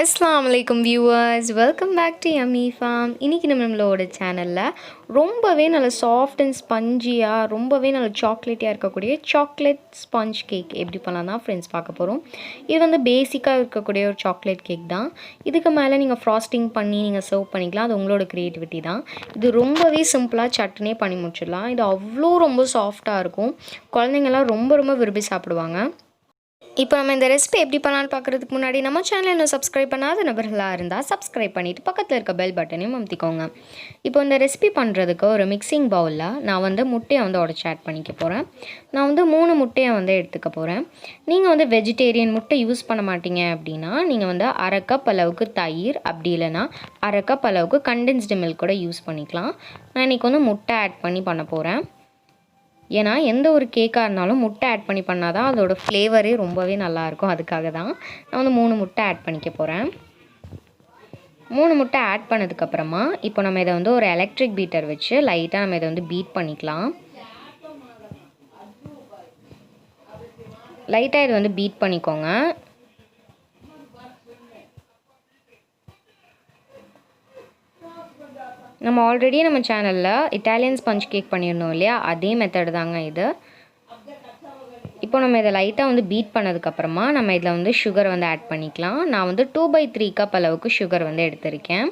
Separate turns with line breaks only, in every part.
Assalamualaikum viewers, welcome back to Yummy Farm. இன்னைக்கு நம்மளோட சேனல்ல ரொம்பவே நல்ல சாஃப்ட் அண்ட் ஸ்பஞ்சியா ரொம்பவே நல்ல சாக்லேட்டியா இருக்கக்கூடிய சாக்லேட் ஸ்பாஞ்ச் கேக் எப்படி பண்ணலாம் தான் ஃப்ரெண்ட்ஸ் பார்க்க போறோம். இது வந்து பேசிக்கா இருக்கக்கூடிய ஒரு சாக்லேட் கேக் தான். இதுக்கு மேல நீங்க ஃப்ராஸ்டிங் பண்ணி நீங்க சர்வ் பண்ணிக்கலாம். அது உங்களோட கிரியேட்டிவிட்டி தான். இது ரொம்பவே சிம்பிளா சட்டுனே பண்ணி முடிச்சிடலாம். இது அவ்வளோ ரொம்ப சாஃப்ட்டா இருக்கும். குழந்தைங்க எல்லாம் ரொம்ப விரும்பி சாப்பிடுவாங்க. இப்போ நம்ம இந்த ரெசிபி எப்படி பண்ணலான்னு பார்க்குறதுக்கு முன்னாடி நம்ம சேனல் இன்னும் சப்ஸ்கிரைப் பண்ணாத நபர்களாக இருந்தால் சப்ஸ்கிரைப் பண்ணிவிட்டு பக்கத்தில் இருக்க பெல் பட்டனையும் அமுத்திக்கோங்க. இப்போ இந்த ரெசிபி பண்ணுறதுக்கு ஒரு மிக்சிங் பவுலில் நான் வந்து முட்டையை வந்து உடச்சி ஆட் பண்ணிக்க போகிறேன். நான் வந்து 3 முட்டையை வந்து எடுத்துக்க போகிறேன். நீங்கள் வந்து வெஜிடேரியன் முட்டை யூஸ் பண்ண மாட்டீங்க அப்படின்னா நீங்கள் வந்து 1/2 கப் அளவுக்கு தயிர், அப்படி இல்லைன்னா 1/2 கப் அளவுக்கு கண்டென்ஸ்டு மில்க் கூட யூஸ் பண்ணிக்கலாம். நான் இன்றைக்கி வந்து முட்டை ஆட் பண்ண போகிறேன். ஏன்னா எந்த ஒரு கேக்காக இருந்தாலும் முட்டை ஆட் பண்ணால் தான் அதோட ஃப்ளேவரே ரொம்பவே நல்லாயிருக்கும். அதுக்காக தான் நான் வந்து 3 முட்டை ஆட் பண்ணிக்க போகிறேன். 3 முட்டை ஆட் பண்ணதுக்கப்புறமா இப்போ நம்ம இதை வந்து ஒரு எலக்ட்ரிக் பீட்டர் வச்சு லைட்டாக நம்ம இதை வந்து பீட் பண்ணிக்கலாம். லைட்டாக இதை வந்து பீட் பண்ணிக்கோங்க. நம்ம ஆல்ரெடி நம்ம சேனலில் இட்டாலியன் ஸ்பஞ்ச் கேக் பண்ணியிருந்தோம் இல்லையா, அதே மெத்தட் தாங்க இது. இப்போ நம்ம இதை லைட்டாக வந்து பீட் பண்ணதுக்கப்புறமா நம்ம இதில் வந்து சுகர் வந்து ஆட் பண்ணிக்கலாம். நான் வந்து 2/3 கப் அளவுக்கு சுகர் வந்து எடுத்திருக்கேன்.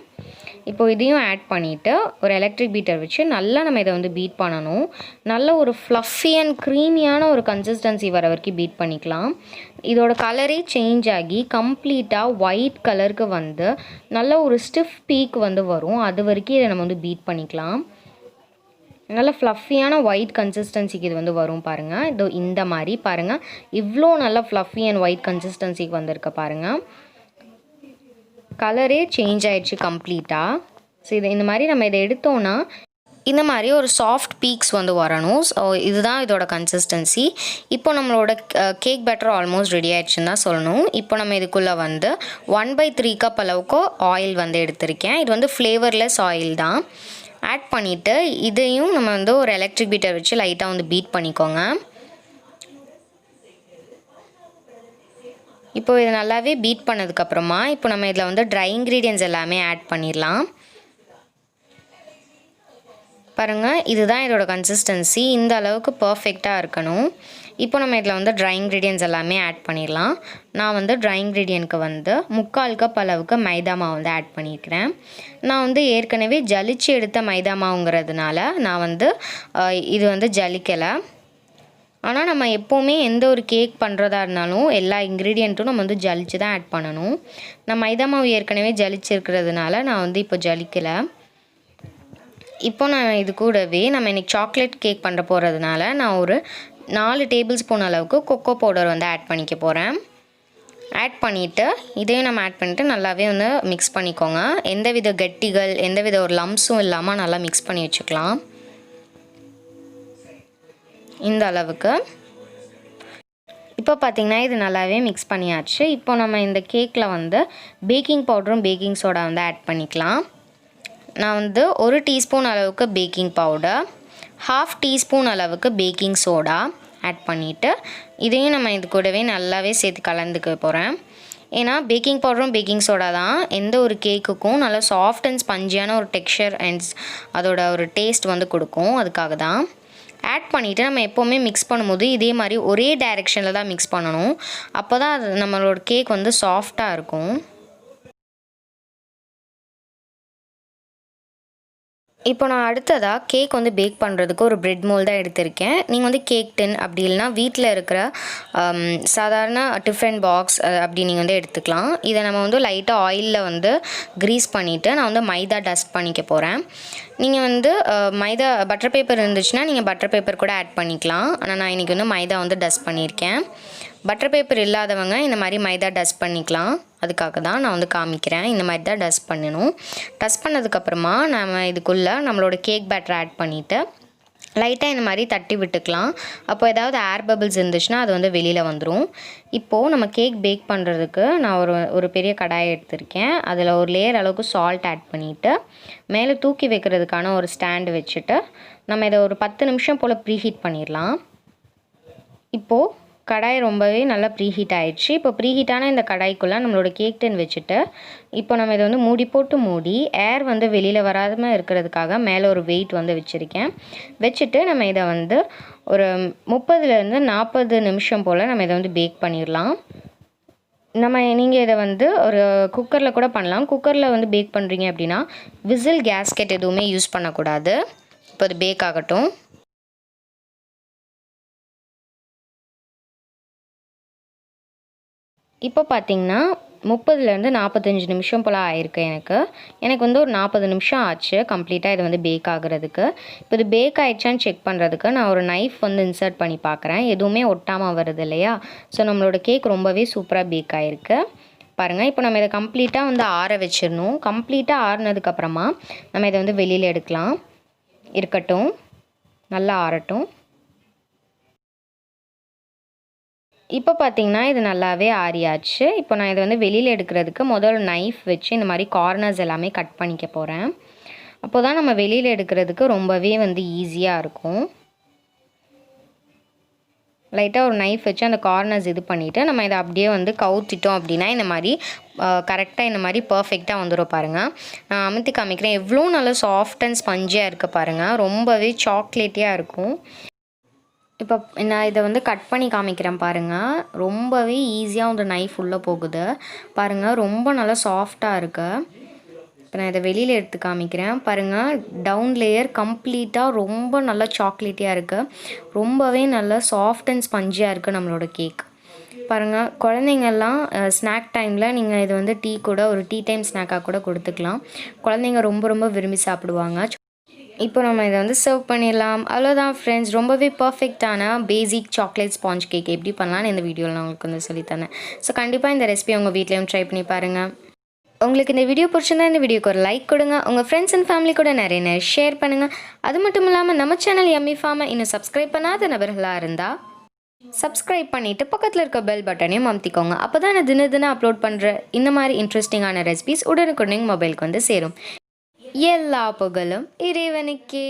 இப்போ இதையும் ஆட் பண்ணிவிட்டு ஒரு எலக்ட்ரிக் பீட்டர் வச்சு நல்லா நம்ம இதை வந்து பீட் பண்ணணும். நல்ல ஒரு ஃப்ளஃபி அண்ட் க்ரீமியான ஒரு கன்சிஸ்டன்சி வர வரைக்கும் பீட் பண்ணிக்கலாம். இதோட கலரே சேஞ்ச் ஆகி கம்ப்ளீட்டாக ஒயிட் கலருக்கு வந்து நல்ல ஒரு ஸ்டிஃப் பீக் வந்து வரும். அது வரைக்கும் இதை நம்ம வந்து பீட் பண்ணிக்கலாம். நல்ல ஃப்ளஃபியான ஒயிட் கன்சிஸ்டன்சிக்கு இது வந்து வரும் பாருங்கள். இதோ இந்த மாதிரி பாருங்கள், இவ்வளோ நல்ல ஃப்ளஃபி அண்ட் ஒயிட் கன்சிஸ்டன்சிக்கு வந்திருக்க பாருங்கள். கலரே சேஞ்ச் ஆகிடுச்சு கம்ப்ளீட்டாக. ஸோ இந்த மாதிரி நம்ம இதை எடுத்தோன்னா இந்த மாதிரி ஒரு சாஃப்ட் பீக்ஸ் வந்து வரணும். ஸோ இதுதான் இதோட கன்சிஸ்டன்சி. இப்போ நம்மளோட கேக் பேட்டர் ஆல்மோஸ்ட் ரெடி ஆகிடுச்சுன்னு தான் சொல்லணும். இப்போ நம்ம இதுக்குள்ளே வந்து 1/3 கப் அளவுக்கு ஆயில் வந்து எடுத்திருக்கேன். இது வந்து ஃப்ளேவர்லெஸ் ஆயில் தான். ஆட் பண்ணிவிட்டு இதையும் நம்ம வந்து ஒரு எலக்ட்ரிக் பீட்டர் வச்சு லைட்டாக வந்து பீட் பண்ணிக்கோங்க. இப்போ இது நல்லாவே பீட் பண்ணதுக்கப்புறமா இப்போ நம்ம இதில் வந்து ட்ரை இன்க்ரீடியன்ட்ஸ் எல்லாமே ஆட் பண்ணிடலாம். பாருங்கள், இதுதான் இதோட கன்சிஸ்டன்சி. இந்த அளவுக்கு பர்ஃபெக்டாக இருக்கணும். இப்போ நம்ம இதில் வந்து ட்ரை இன்க்ரீடியன்ட்ஸ் எல்லாமே ஆட் பண்ணிடலாம். நான் வந்து ட்ரை இன்க்ரீடியன்ட்க்கு வந்து 3/4 கப் அளவுக்கு மைதா மாவு வந்து ஆட் பண்ணியிருக்கிறேன். நான் வந்து ஏற்கனவே ஜலிச்சு எடுத்த மைதா மாவுங்கிறதுனால நான் வந்து இது வந்து ஜலிக்கலை. ஆனால் நம்ம எப்போவுமே எந்த ஒரு கேக் பண்ணுறதா இருந்தாலும் எல்லா இன்க்ரீடியண்ட்டும் நம்ம வந்து ஜலிச்சு தான் ஆட் பண்ணணும். நான் மைதா மாவு ஏற்கனவே ஜலிச்சிருக்கிறதுனால நான் வந்து இப்போ ஜலிக்கலை. இப்போ நான் இது கூடவே நம்ம இன்றைக்கி சாக்லேட் கேக் பண்ணுற போகிறதுனால நான் ஒரு 4 டேபிள் ஸ்பூன் அளவுக்கு கொக்கோ பவுடர் வந்து ஆட் பண்ணிக்க போகிறேன். ஆட் பண்ணிவிட்டு இதையும் நம்ம ஆட் பண்ணிவிட்டு நல்லாவே வந்து மிக்ஸ் பண்ணிக்கோங்க. எந்தவித கட்டிகள் எந்தவித ஒரு லம்ஸும் இல்லாமல் நல்லா மிக்ஸ் பண்ணி வச்சுக்கலாம். இந்த அளவுக்கு இப்போ பார்த்திங்கன்னா இது நல்லாவே மிக்ஸ் பண்ணியாச்சு. இப்போ நம்ம இந்த கேக்கில் வந்து பேக்கிங் பவுடரும் பேக்கிங் சோடா வந்து ஆட் பண்ணிக்கலாம். நான் வந்து 1 டீஸ்பூன் அளவுக்கு பேக்கிங் பவுடர், 1/2 டீஸ்பூன் அளவுக்கு பேக்கிங் சோடா ஆட் பண்ணிவிட்டு இதையும் நம்ம இது கூடவே நல்லாவே சேர்த்து கலந்துக்க போகிறேன். ஏன்னா பேக்கிங் பவுடரும் பேக்கிங் சோடா தான் எந்த ஒரு கேக்குக்கும் நல்லா சாஃப்ட் அண்ட் ஸ்பஞ்சியான ஒரு டெக்ஸ்சர் அண்ட் அதோட ஒரு டேஸ்ட் வந்து கொடுக்கும். அதுக்காக தான் ஆட் பண்ணிவிட்டு நம்ம எப்போவுமே மிக்ஸ் பண்ணும்போது இதே மாதிரி ஒரே டைரெக்ஷனில் தான் மிக்ஸ் பண்ணணும். அப்போ தான் அது நம்மளோட கேக் வந்து சாஃப்டாக இருக்கும். இப்போ நான் அடுத்ததாக கேக் வந்து பேக் பண்ணுறதுக்கு ஒரு பிரெட் மோல்ட் தான் எடுத்திருக்கேன். நீங்கள் வந்து கேக் டின் அப்படி இல்லைனா வீட்டில் இருக்கிற சாதாரண டிஃபன் பாக்ஸ் அப்படி நீங்கள் வந்து எடுத்துக்கலாம். இதை நம்ம வந்து லைட்டாக ஆயிலில் வந்து க்ரீஸ் பண்ணிவிட்டு நான் வந்து மைதா டஸ்ட் பண்ணிக்க போகிறேன். நீங்கள் வந்து மைதா பட்டர் பேப்பர் இருந்துச்சுன்னா நீங்கள் பட்டர் பேப்பர் கூட ஆட் பண்ணிக்கலாம். ஆனால் நான் இன்றைக்கி வந்து மைதா வந்து டஸ்ட் பண்ணியிருக்கேன். பட்டர் பேப்பர் இல்லாதவங்க இந்த மாதிரி மைதா டஸ்ட் பண்ணிக்கலாம். அதுக்காக தான் நான் வந்து காமிக்கிறேன். இந்த மாதிரி தான் டஸ்ட் பண்ணணும். டஸ்ட் பண்ணதுக்கப்புறமா நம்ம இதுக்குள்ளே நம்மளோட கேக் பேட்டர் ஆட் பண்ணிவிட்டு லைட்டாக இந்த மாதிரி தட்டி விட்டுக்கலாம். அப்போ ஏதாவது ஏர் பபிள்ஸ் இருந்துச்சுன்னா அது வந்து வெளியில் வந்துடும். இப்போது நம்ம கேக் பேக் பண்ணுறதுக்கு நான் ஒரு பெரிய கடாயை எடுத்திருக்கேன். அதில் ஒரு லேயர் அளவுக்கு சால்ட் ஆட் பண்ணிவிட்டு மேலே தூக்கி வைக்கிறதுக்கான ஒரு ஸ்டாண்டு வச்சுட்டு நம்ம இதை ஒரு 10 நிமிஷம் போல் ப்ரீஹீட் பண்ணிடலாம். இப்போது கடாய் ரொம்பவே நல்லா ப்ரீஹீட் ஆயிடுச்சு. இப்போ ப்ரீஹீட்டான இந்த கடாய்க்குள்ளே நம்மளோட கேக் டின் வச்சுட்டு இப்போ நம்ம இதை வந்து மூடி போட்டு மூடி ஏர் வந்து வெளியில் வராமல் இருக்கிறதுக்காக மேலே ஒரு வெயிட் வந்து வச்சுருக்கேன். வச்சுட்டு நம்ம இதை வந்து ஒரு 30லேருந்து 40 நிமிஷம் போல் நம்ம இதை வந்து பேக் பண்ணிடலாம். நீங்கள் இதை வந்து ஒரு குக்கரில் கூட பண்ணலாம். குக்கரில் வந்து பேக் பண்ணுறீங்க அப்படின்னா விசில் கேஸ்கெட் எதுவுமே யூஸ் பண்ணக்கூடாது. இப்போ அது பேக் ஆகட்டும். இப்போ பார்த்தீங்கன்னா 30லேருந்து 45 நிமிஷம் போல் ஆயிருக்கு. எனக்கு வந்து ஒரு 40 நிமிஷம் ஆச்சு கம்ப்ளீட்டாக இது வந்து பேக் ஆகுறதுக்கு. இப்போ இது பேக் ஆகிடுச்சான்னு செக் பண்ணுறதுக்கு நான் ஒரு நைஃப் வந்து இன்சர்ட் பண்ணி பார்க்குறேன். எதுவுமே ஒட்டாமல் வருது இல்லையா? ஸோ நம்மளோட கேக் ரொம்பவே சூப்பராக பேக் ஆகிருக்கு பாருங்கள். இப்போ நம்ம இதை கம்ப்ளீட்டாக வந்து ஆற வச்சிடணும். கம்ப்ளீட்டாக ஆறுனதுக்கப்புறமா நம்ம இதை வந்து வெளியில் எடுக்கலாம். இருக்கட்டும், நல்லா ஆறட்டும். இப்போ பார்த்தீங்கன்னா இது நல்லாவே ஆறியாச்சு. இப்போ நான் இதை வந்து வெளியில் எடுக்கிறதுக்கு முதல்ல நைஃப் வச்சு இந்த மாதிரி கார்னர்ஸ் எல்லாமே கட் பண்ணிக்க போகிறேன். அப்போ தான் நம்ம வெளியில் எடுக்கிறதுக்கு ரொம்பவே வந்து ஈஸியாக இருக்கும். லைட்டாக ஒரு நைஃப் வச்சு அந்த கார்னர்ஸ் இது பண்ணிவிட்டு நம்ம இதை அப்படியே வந்து கவுத்திட்டோம் அப்படின்னா இந்த மாதிரி கரெக்டாக இந்த மாதிரி பர்ஃபெக்டாக வந்துடும் பாருங்கள். நான் அமுத்தி காமிக்கிறேன். எவ்வளோ நல்லா சாஃப்ட் அண்ட் ஸ்பஞ்சியாக இருக்குது பாருங்கள். ரொம்பவே சாக்லேட்டியாக இருக்கும். இப்போ நான் இதை வந்து கட் பண்ணி காமிக்கிறேன் பாருங்கள். ரொம்பவே ஈஸியாக வந்து நைஃப் உள்ளே போகுது பாருங்கள். ரொம்ப நல்லா சாஃப்டாக இருக்குது. இப்போ நான் இதை வெளியில் எடுத்து காமிக்கிறேன் பாருங்கள். டவுன் லேயர் கம்ப்ளீட்டாக ரொம்ப நல்லா சாக்லேட்டியாக இருக்குது. ரொம்பவே நல்லா சாஃப்ட் அண்ட் ஸ்பஞ்சியாக இருக்குது நம்மளோட கேக் பாருங்கள். குழந்தைங்கள்லாம் ஸ்நாக் டைமில் நீங்கள் இது வந்து டீ கூட ஒரு டீ டைம் ஸ்நாக்காக கூட கொடுத்துக்கலாம். குழந்தைங்க ரொம்ப விரும்பி சாப்பிடுவாங்க. இப்போ நம்ம இதை வந்து சர்வ் பண்ணிடலாம். அவ்வளோதான் ஃப்ரெண்ட்ஸ். ரொம்பவே பர்ஃபெக்டான பேசிக் சாக்லேட் ஸ்பாஞ்ச் கேக் எப்படி பண்ணலான்னு இந்த வீடியோவில் நான் உங்களுக்கு வந்து சொல்லித்தரேன். ஸோ கண்டிப்பாக இந்த ரெசிபி உங்கள் வீட்லேயும் ட்ரை பண்ணி பாருங்கள். உங்களுக்கு இந்த வீடியோ பிடிச்சிருந்தா இந்த வீடியோக்கு ஒரு லைக் கொடுங்க. உங்கள் ஃப்ரெண்ட்ஸ் அண்ட் ஃபேமிலி கூட நிறைய ஷேர் பண்ணுங்கள். அது மட்டும் இல்லாமல் நம்ம சேனல் யம்மி ஃபார்மை இன்னும் சப்ஸ்கிரைப் பண்ணாத நபர்களாக இருந்தால் சப்ஸ்கிரைப் பண்ணிவிட்டு பக்கத்தில் இருக்க பெல் பட்டனையும் அமுத்திக்கோங்க. அப்போ தான் நான் தினம் அப்லோட் பண்ணுற இந்த மாதிரி இன்ட்ரெஸ்டிங்கான ரெசிபிஸ் உடனுக்குடனே மொபைலுக்கு வந்து சேரும். எல்லா புகழும் இறைவனுக்கே.